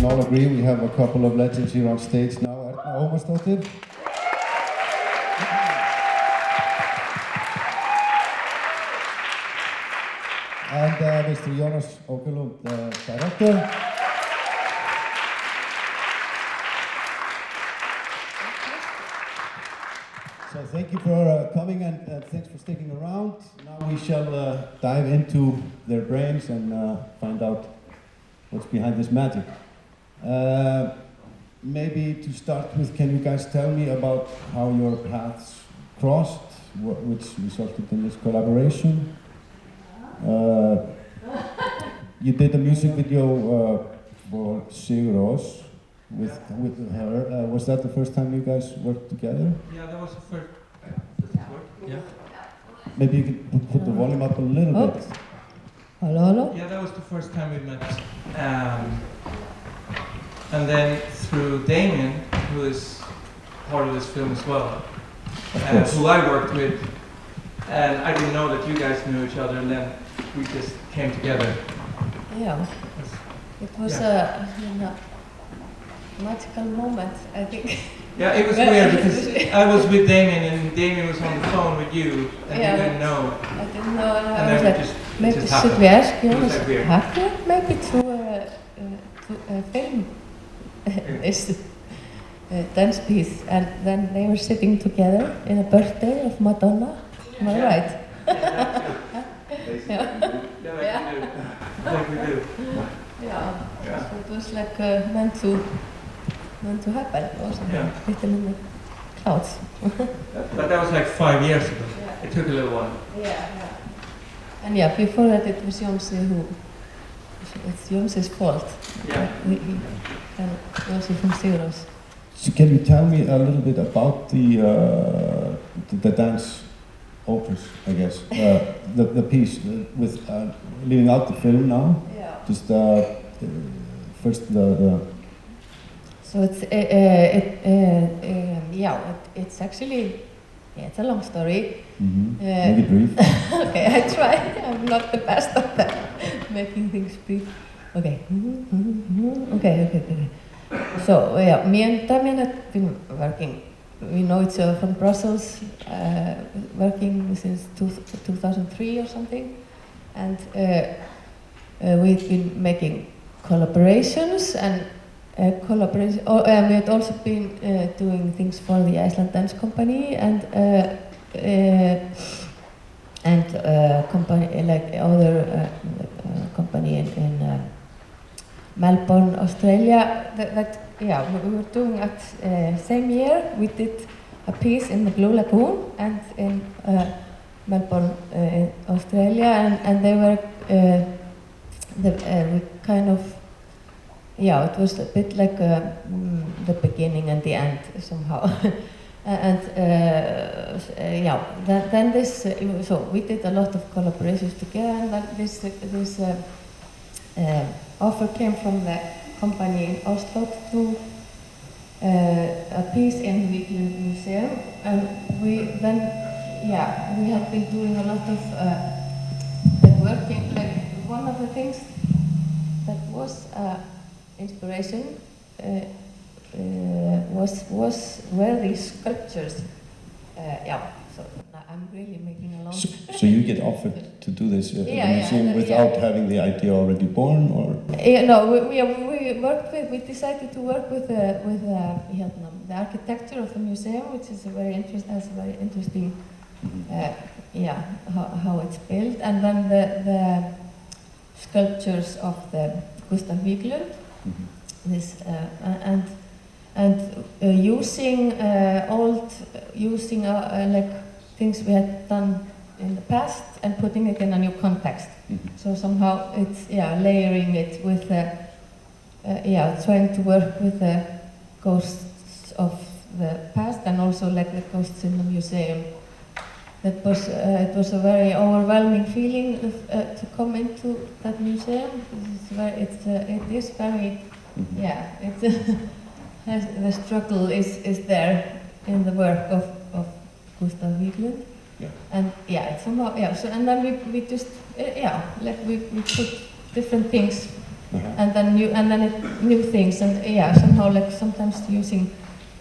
can all agree we have a couple of legends here on stage now. Erna Ómarsdóttir. And Mr. Jonas Åkerlund, director. So thank you for coming and thanks for sticking around. Now we shall dive into their brains and find out what's behind this magic. Maybe to start with, can you guys tell me about how your paths crossed, which resulted in this collaboration? You did a music video for Sigurós with her. Was that the first time you guys worked together? Yeah, that was the first. Does it work? Yeah. Maybe you could put the volume up a little bit. Hello, hello? Yeah, that was the first time we met. And then through Damien, who is part of this film as well, who I worked with, and I didn't know that you guys knew each other, and then we just came together. Yeah, it was a magical moment, I think. Yeah, it was weird because I was with Damien and Damien was on the phone with you and you didn't know. I didn't know, and And I was then like, it maybe just should happened. we ask Jonas It was like Wachter maybe to film this dance piece? And then they were sitting together in a birthday of Madonna. Am I right? Yeah, like we do. Yeah. So it was like meant to happen, wasn't it? Written in the clouds. But that was like 5 years ago. Yeah. It took a little while. Yeah. And yeah, before that it was Jónsi who, it's Jónsi's fault. Yeah. And Jónsi from Sigurós. So can you tell me a little bit about the dance opus, I guess, the piece with leaving out the film now? Yeah. Just first the. So it's it's actually it's a long story. Mm-hmm. Make it brief. Okay, I try. I'm not the best at that, making things brief. Okay. Okay. So yeah, me and Damien have been working. We know each other from Brussels, working since 2003 or something, and we've been making collaborations and. Collaboration. We had also been doing things for the Iceland Dance Company and company like other company in Melbourne, Australia. We were doing at same year. We did a piece in the Blue Lagoon and in Melbourne, Australia, and they were we kind of. Yeah, it was a bit like the beginning and the end somehow, and then this. So we did a lot of collaborations together, and then this offer came from the company in Oslo to do a piece in the Vigeland Museum, and we had been doing a lot of working. Like one of the things that was. Inspiration were these sculptures. So I'm really making a long. So you get offered to do this at the museum without having the idea already born, or? We worked with. We decided to work with the architecture of the museum, which is a very interesting. How it's built, and then the sculptures of the Gustav Vigeland. Mm-hmm. This using like things we had done in the past and putting it in a new context. Mm-hmm. So somehow it's layering it with trying to work with the ghosts of the past and also like the ghosts in the museum. That was it was a very overwhelming feeling to come into that museum. It is very the struggle is there in the work of Gustav Vigeland. Yeah. And it's somehow so and then we just we put different things and then new things, and somehow like sometimes using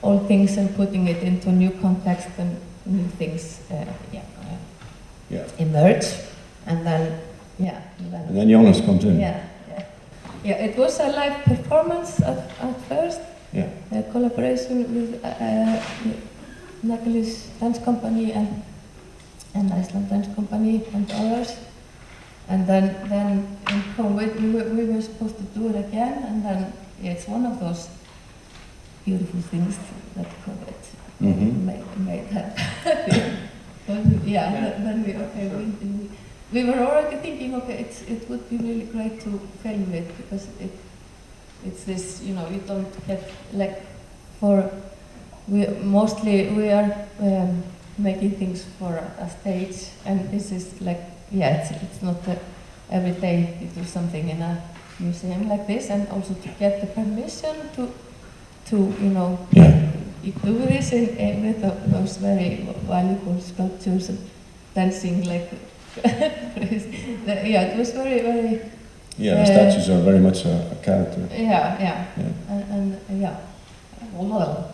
old things and putting it into new context and new things emerge, and then And then Jonas comes in. It was a live performance at first. Yeah. A collaboration with Nakelis Dance Company and Iceland Dance Company and others. And then in COVID we were supposed to do it again, and then it's one of those beautiful things that COVID made happen. We were already thinking, it would be really great to film it, because it's this, you don't get we are making things for a stage, and this is it's not every day you do something in a museum like this, and also to get the permission to do this with those very valuable sculptures and dancing it was very, very. The statues are very much a character. Well,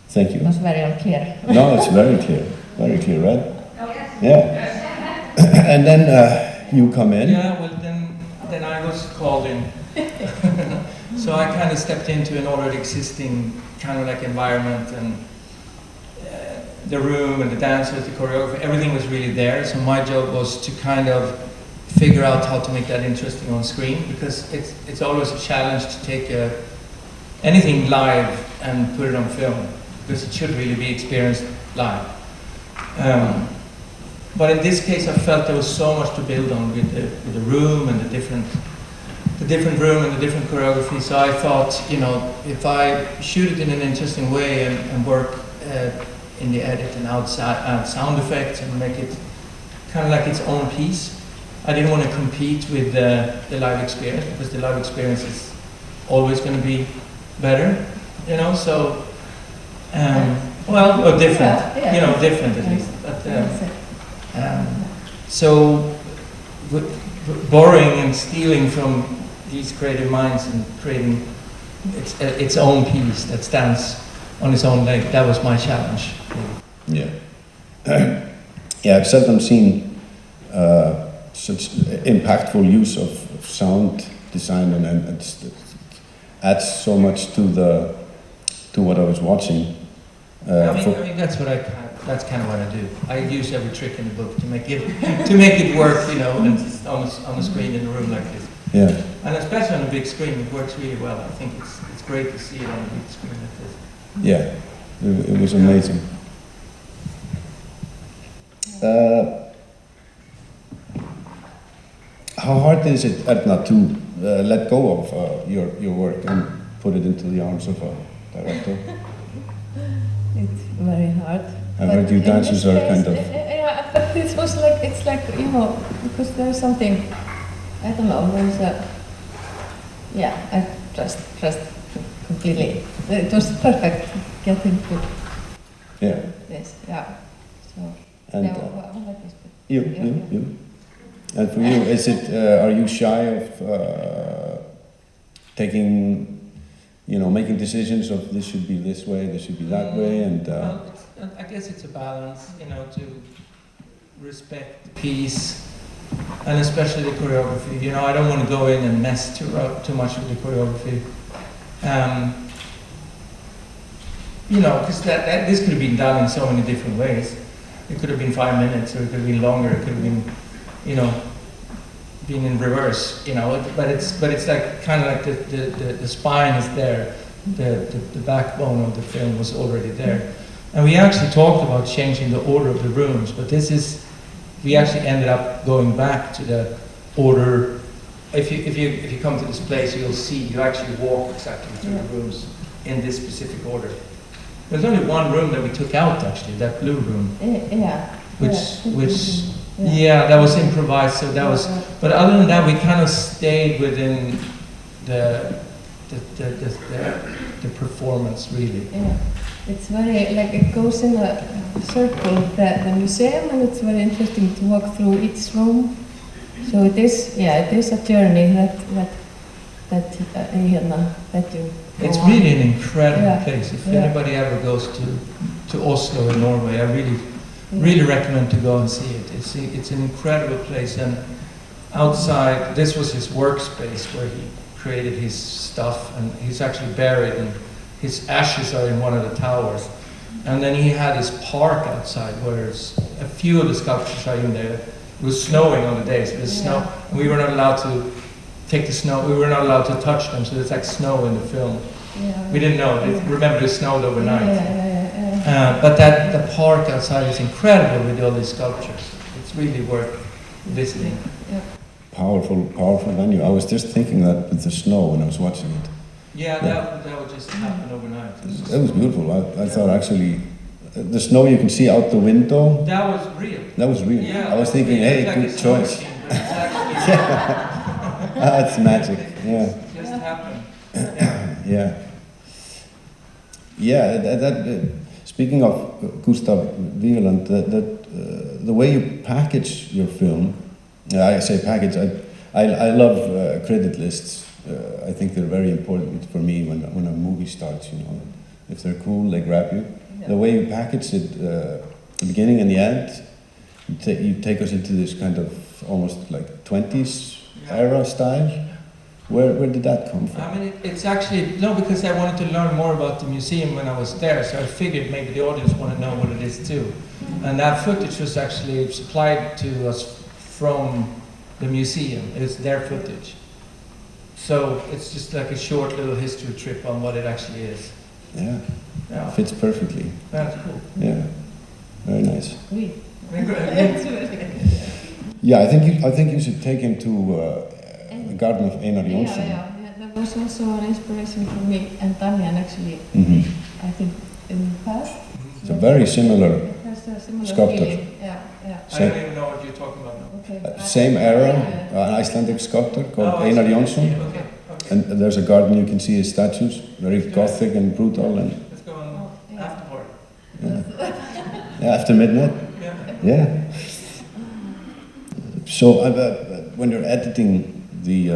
thank you. It was very unclear. No, it's very clear, right? Yeah. And then you come in. Yeah, well then I was called in. So I kind of stepped into an already existing kind of environment, and the room and the dancers, the choreography, everything was really there. So my job was to kind of figure out how to make that interesting on screen, because it's always a challenge to take anything live and put it on film, because it should really be experienced live. But in this case, I felt there was so much to build on with the room and the different room and the different choreography. So I thought, if I shoot it in an interesting way and work in the edit and add sound effects and make it kind of like its own piece, I didn't want to compete with the live experience, because the live experience is always going to be better, So, or different, different at least. But, so, borrowing and stealing from these creative minds and creating its own piece that stands on its own leg, that was my challenge. Yeah. I've seldom seen such impactful use of sound design, and it adds so much to what I was watching. I mean that's kind of what I do. I use every trick in the book to make it work, and on the screen in a room like this. Yeah. And especially on a big screen, it works really well. I think it's great to see it on a big screen like this. Yeah, it was amazing. How hard is it, Erna, to let go of your work and put it into the arms of a director? It's very hard. I heard you dancers are kind of... but it was because there's something, I don't know, I trust completely. It was perfect getting to this, So, and like this. You. And for you, is it? Are you shy of taking, making decisions of this should be this way, this should be that way, and? Well, I guess it's a balance, to respect the piece, and especially the choreography. I don't want to go in and mess too much with the choreography. Because this could have been done in so many different ways. It could have been 5 minutes, or it could have been longer. It could have been, being in reverse. But it's like kind of like the spine is there. The backbone of the film was already there. And we actually talked about changing the order of the rooms, but we actually ended up going back to the order. If you come to this place, you'll see you actually walk exactly through the rooms in this specific order. There's only one room that we took out, actually, that blue room. That was improvised. So that was. But other than that, we kind of stayed within the performance, really. Yeah, it's very it goes in a circle, the museum, and it's very interesting to walk through each room. So it is a journey that that you. It's go on. really an incredible Yeah. place. If Yeah. anybody ever goes to Oslo in Norway, I really recommend to go and see it. It's an incredible place, and outside, this was his workspace where he created his stuff, and he's actually buried, and his ashes are in one of the towers. And then he had his park outside, where a few of the sculptures are in there. It was snowing on the days, it was snow, and we were not allowed to take the snow, we were not allowed to touch them, so there's like snow in the film. Yeah. We didn't know, remember it snowed overnight. Yeah. But the park outside is incredible with all these sculptures. It's really worth visiting. Powerful venue. I was just thinking that with the snow when I was watching it. Yeah, that would just happen overnight. It was beautiful. I thought actually, the snow you can see out the window. That was real. That was real. Yeah, I was thinking, hey, like good a snow choice. machine, but it's actually That's magic. Yeah. it just happened. Yeah. Yeah. Speaking of Gustav Wieland, the way you package your film, I say package. I love credit lists. I think they're very important for me when a movie starts. You know, if they're cool, they grab you. Yeah. The way you package it, the beginning and the end, you take us into this kind of almost like 20s era style. Where did that come from? I mean, it's actually, no, because I wanted to learn more about the museum when I was there, so I figured maybe the audience want to know what it is too. And that footage was actually supplied to us from the museum. It's their footage. So it's just like a short little history trip on what it actually is. Yeah, Yeah, fits perfectly. that's cool. Yeah, very nice. Oui. Yeah, I think you should take him to the garden of Einar Jónsson. Yeah. That was also an inspiration for me and Damian actually. Mhm. I think in the past. It's a very similar, There's a similar Sculptor. feeling. Yeah. I don't even know what you're talking about now. Okay. same era, an Icelandic sculptor called Oh, I Einar see. Jónsson. Okay. And there's a garden you can see his statues, very gothic and brutal, and Let's go on Yeah. afterward. yeah, after midnight. Yeah. Yeah. So when you're editing the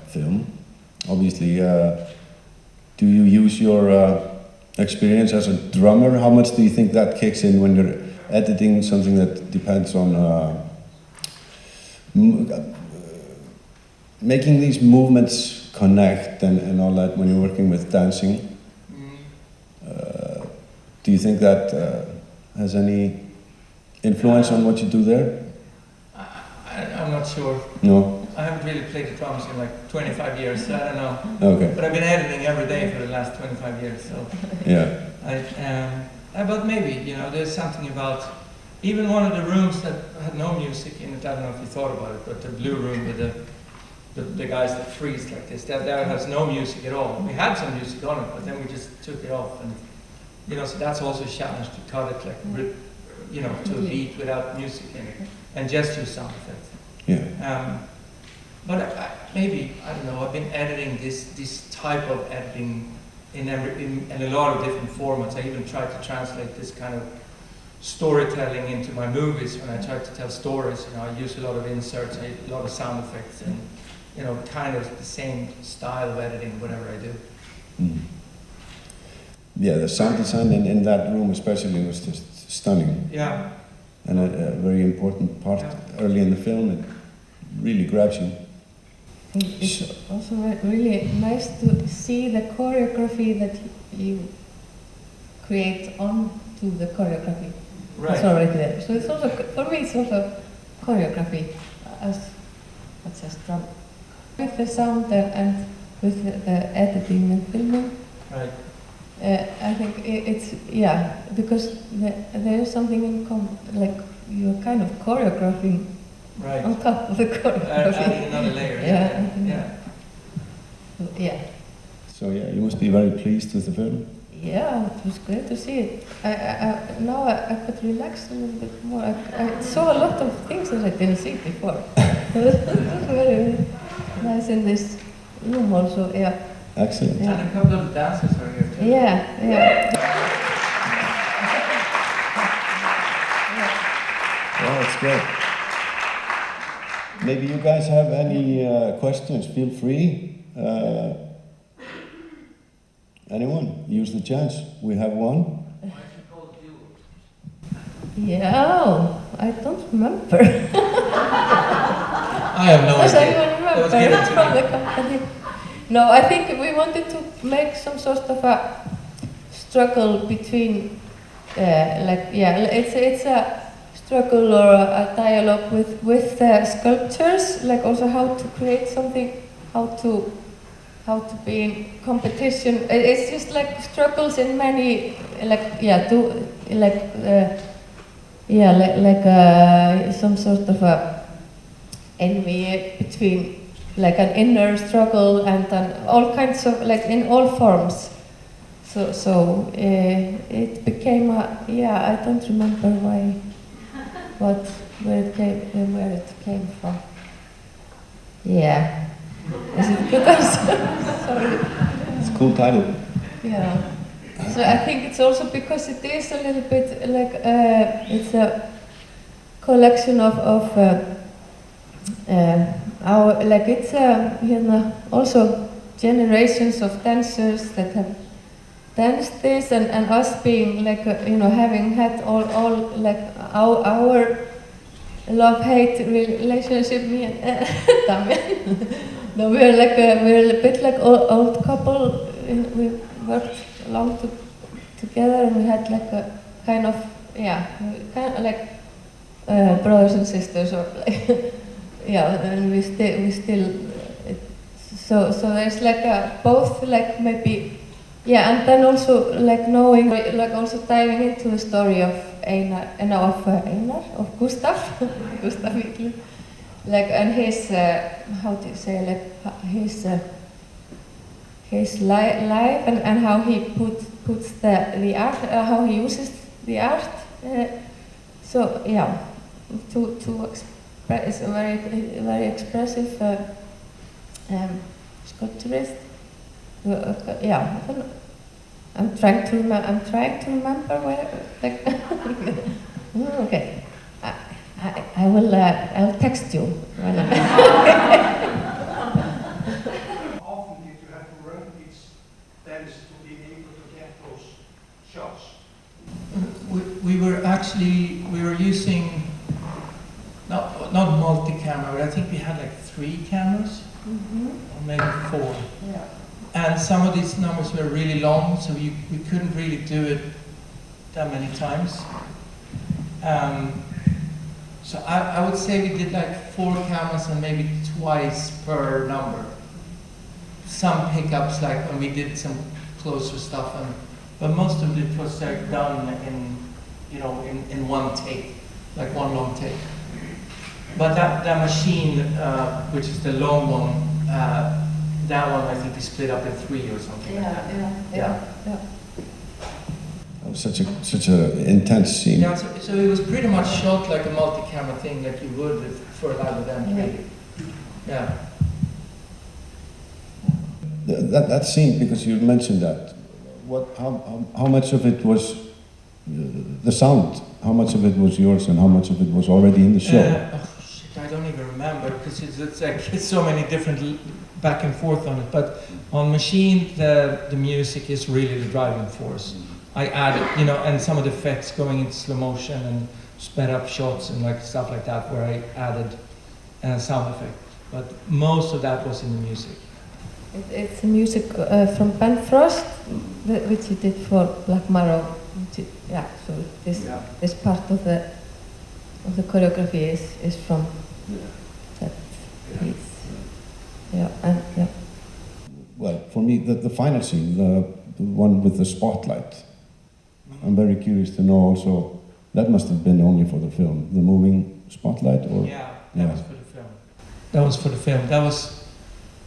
film, obviously, do you use your experience as a drummer? How much do you think that kicks in when you're editing something that depends on making these movements connect and all that when you're working with dancing? Do you think that has any influence on what you do there? I'm not sure. No? I haven't really played the drums in like 25 years, so I don't know. Okay. But I've been editing every day for the last 25 years, so Yeah. but maybe, you know, there's something about even one of the rooms that had no music in it. I don't know if you thought about it, but the blue room with the guys that freeze like this, that has no music at all. We had some music on it, but then we just took it off, and you know, so that's also a challenge to cut it like, you know, to a beat without music in it, and just use sound effects. Yeah. But maybe, I don't know, I've been editing this type of editing in a lot of different formats. I even tried to translate this kind of storytelling into my movies when I try to tell stories. You know, I use a lot of inserts, a lot of sound effects, and you know, kind of the same style of editing, whatever I do. Mm. Yeah, the sound design in that room especially was just stunning. Yeah. And a very important part early in the film. It really grabs you. I think it's also really nice to see the choreography that you create onto the choreography. Right. It's already there. So it's also, for me, it's also choreography as much as drum. With the sound and with the editing and filming, Right. I think it's, because there is something in common, like you're kind of choreographing Right. on top of the choreography. Adding another layer. Yeah. So yeah, you must be very pleased with the film. Yeah, it was great to see it. Now I could relax a little bit more. I saw a lot of things that I didn't see before. It was very nice in this room also, yeah. Excellent. Yeah. And a couple of the dancers are here too. Yeah. Well, that's great. Maybe you guys have any questions, feel free. Anyone? Use the chance. We have one. Yeah, I don't remember. I have no Does idea. anyone remember? was given to From me. the company? No, I think we wanted to make some sort of a struggle between, it's a struggle or a dialogue with sculptures, like also how to create something, how to be in competition. It's just like struggles in many, some sort of a envy between, like an inner struggle and all kinds of, like in all forms. So it became I don't remember where it came from. Yeah. Is it good answer? Sorry. It's a cool title. Yeah. So I think it's also because it is a little bit like it's a collection of our, like it's also generations of dancers that have danced this, and us being like having had all like our love-hate relationship, me and Damian. No, we're a bit like old couple. We worked long together, and we had like a kind of like brothers and sisters, or like and we still. So there's like both like maybe and then also like knowing, like also diving into the story of of Gustav Wiklund. Like, and his, how do you say, like his life and how he puts the art, how he uses the art. To express, is a very expressive sculpturist. I'm trying to remember where, like. Okay. I'll text you when I'm. Often did you have to run these dance to be able to get those shots? We were using not multi-camera, but I think we had like 3 cameras, or maybe 4. Yeah. And some of these numbers were really long, so we couldn't really do it that many times. So I would say we did like 4 cameras and maybe twice per number. Some pickups, like when we did some closer stuff, but most of it was like done in one take, like one long take. But that machine, which is the long one, that one I think we split up in 3 or something. Yeah. That was such a intense scene. Yeah, so it was pretty much shot like a multi-camera thing that you would for a live event, really. Yeah. That scene, because you mentioned that, how much of it was the sound? How much of it was yours, and how much of it was already in the show? I don't even remember, because it's so many different back and forth on it. But on Machine, the music is really the driving force. I added, and some of the effects going into slow motion and sped up shots and like stuff like that, where I added sound effect. But most of that was in the music. It's music from Ben Frost, which he did for Black Marrow. So this part of the choreography is from that piece. Well, for me, the final scene, the one with the spotlight, I'm very curious to know also, that must have been only for the film, the moving spotlight, or? That was for the film. That was for the film. That was,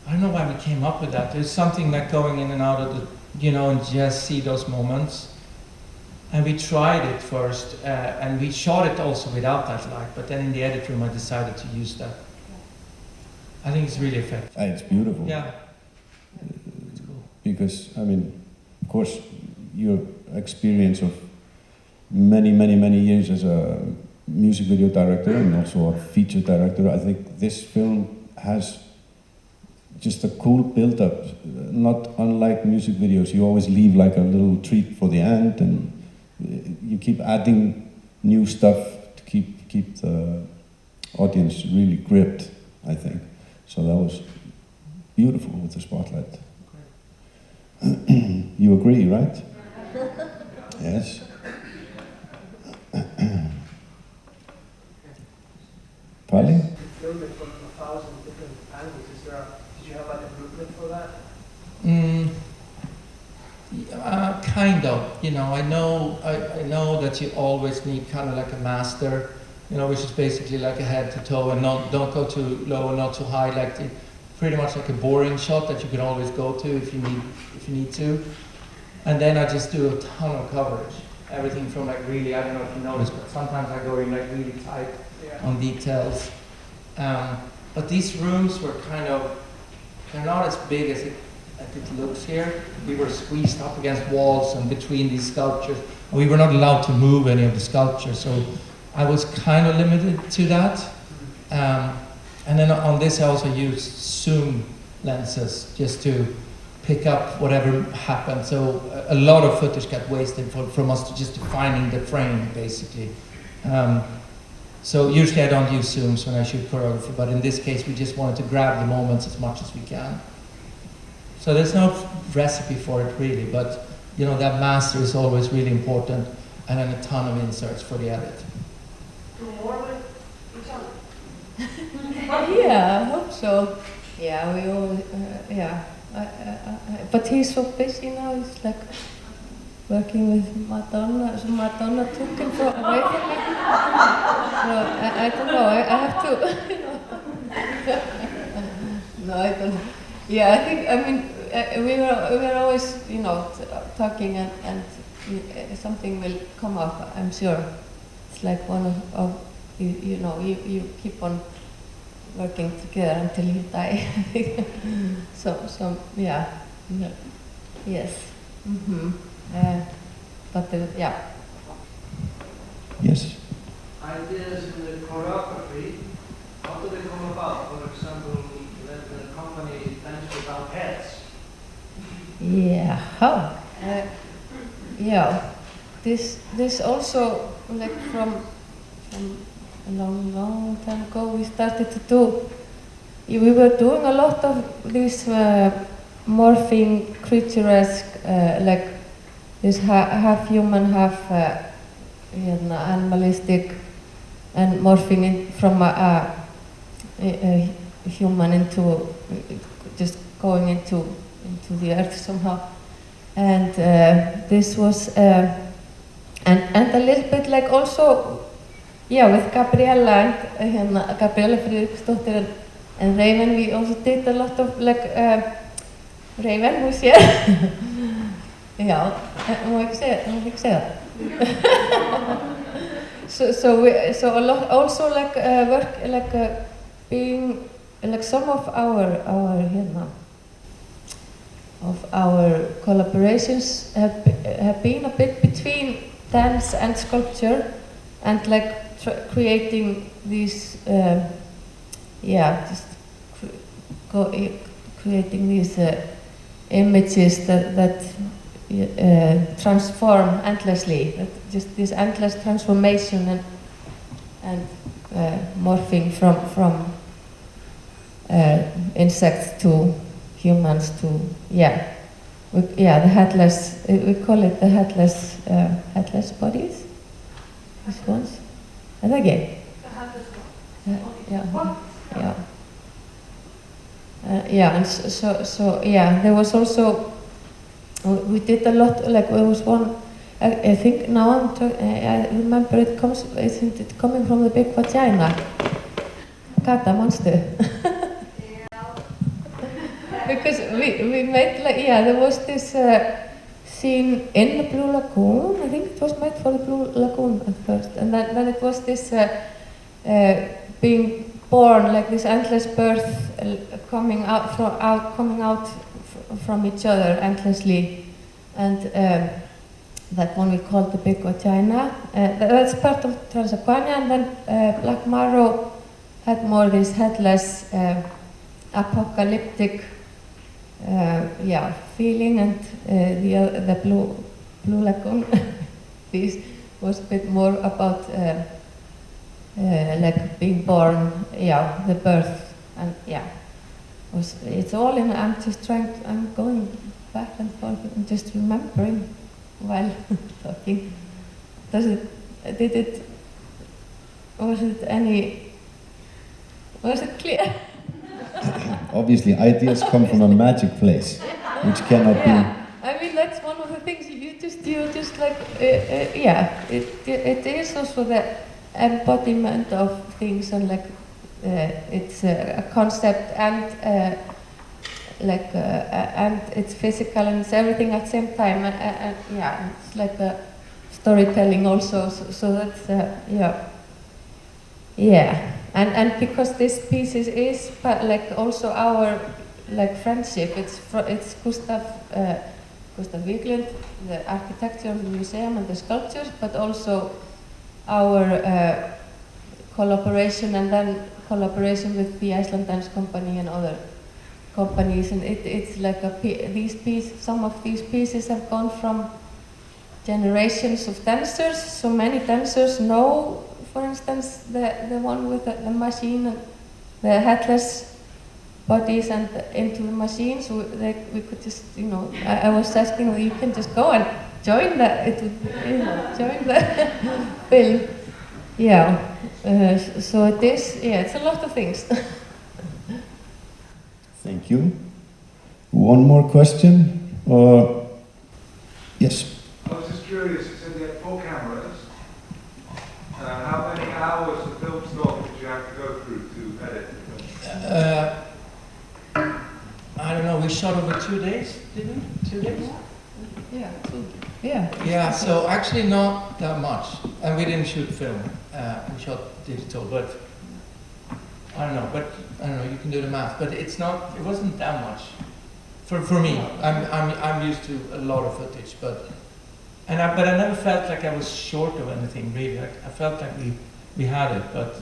I don't know why we came up with that. There's something like going in and out of the, and just see those moments. And we tried it first, and we shot it also without that light, but then in the edit room I decided to use that. I think it's really effective. It's beautiful. Yeah. It's cool. Because, of course, your experience of many years as a music video director and also a feature director, I think this film has just a cool build-up, not unlike music videos. You always leave like a little treat for the end, and you keep adding new stuff to keep the audience really gripped, I think. So that was beautiful with the spotlight. You agree, right? Yes. Pali? You filmed it from 1,000 different angles. Did you have like a blueprint for that? Kind of. You know, I know that you always need kind of like a master, you know, which is basically like a head to toe, and don't go too low and not too high, like pretty much like a boring shot that you can always go to if you need to. And then I just do a ton of coverage. Everything from like really, I don't know if you noticed, but sometimes I go in like really tight on details. But these rooms were they're not as big as it looks here. We were squeezed up against walls and between these sculptures. And we were not allowed to move any of the sculptures, so I was kind of limited to that. And then on this I also used zoom lenses just to pick up whatever happened. So a lot of footage got wasted from us to just finding the frame, basically. So usually I don't use zooms when I shoot choreography, but in this case we just wanted to grab the moments as much as we can. So there's no recipe for it really, but you know, that master is always really important, and then a ton of inserts for the edit. Yeah, I hope so. Yeah, we all, yeah. But he's so busy now, he's like working with Madonna, so Madonna took him away from me. So I don't know, I have to, you know. No, I don't know. Yeah, I mean, we were always, you know, talking and something will come up, I'm sure. It's like one of you know, you keep on working together until you die. So yeah, yes. But yeah. Yes. Ideas in the choreography, how do they come about? For example, let the company dance without heads. Yeah. How? Yeah. This also, like from a long time ago, we started to do. We were doing a lot of these morphing, creaturesque, like this half human, half animalistic, and morphing from a human into just going into the earth somehow. And this was and a little bit like also. Yeah, with Gabriella and Gabriella Friðriksdóttir and Raven, we also did a lot of like Raven, who's here. Yeah, má ekki segja það. So a lot also like work like being like some of our collaborations have been a bit between dance and sculpture, and like creating these, creating these images that transform endlessly. That just this endless transformation and morphing from insects to humans to the headless. We call it the headless bodies. These ones. And again. And so there was also, we did a lot, like there was one, I think now I remember isn't it coming from the big vagina? Kata, manstu? Because we made like, there was this scene in the Blue Lagoon. I think it was made for the Blue Lagoon at first, and then it was this being born, like this endless birth, coming out from each other endlessly, and that one we called the big vagina. That's part of Transylvania, and then Black Marrow had more this headless apocalyptic feeling, and the Blue Lagoon piece was a bit more about like being born, the birth, and it's all in. I'm just I'm going back and forth and just remembering while talking. Was it clear? Obviously, ideas come from a magic place, which cannot be. I mean, that's one of the things you just like, it is also the embodiment of things, and like, it's a concept, and and it's physical, and it's everything at the same time, and it's like a storytelling also, so that's, and because this piece is but like also our like friendship. It's Gustav Víglund, the architecture of the museum and the sculptures, but also our collaboration, and then collaboration with the Iceland Dance Company and other companies. And it's like some of these pieces have gone from generations of dancers. So many dancers know, for instance, the one with the machine and the headless bodies and into the machine. So we could just, I was asking, you can just go and join join the film. So it is, it's a lot of things. Thank you. One more question? Or yes? I was just curious, you said you had 4 cameras. How many hours of film stock did you have to go through to edit the film? I don't know, we shot over 2 days, didn't we? 2 days? Yeah, so actually not that much. And we didn't shoot film, we shot digital, but I don't know, you can do the math, but it wasn't that much. For me, I'm used to a lot of footage, but I never felt like I was short of anything really. I felt like we had it, but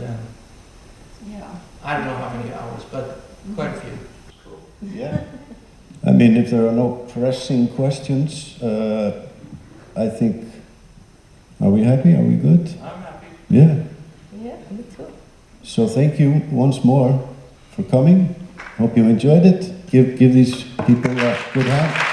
I don't know how many hours, but quite a few. Yeah. I mean, if there are no pressing questions, I think, are we happy? Are we good? I'm happy. Yeah. Yeah, me too. So thank you once more for coming. Hope you enjoyed it. Give these people a good hand.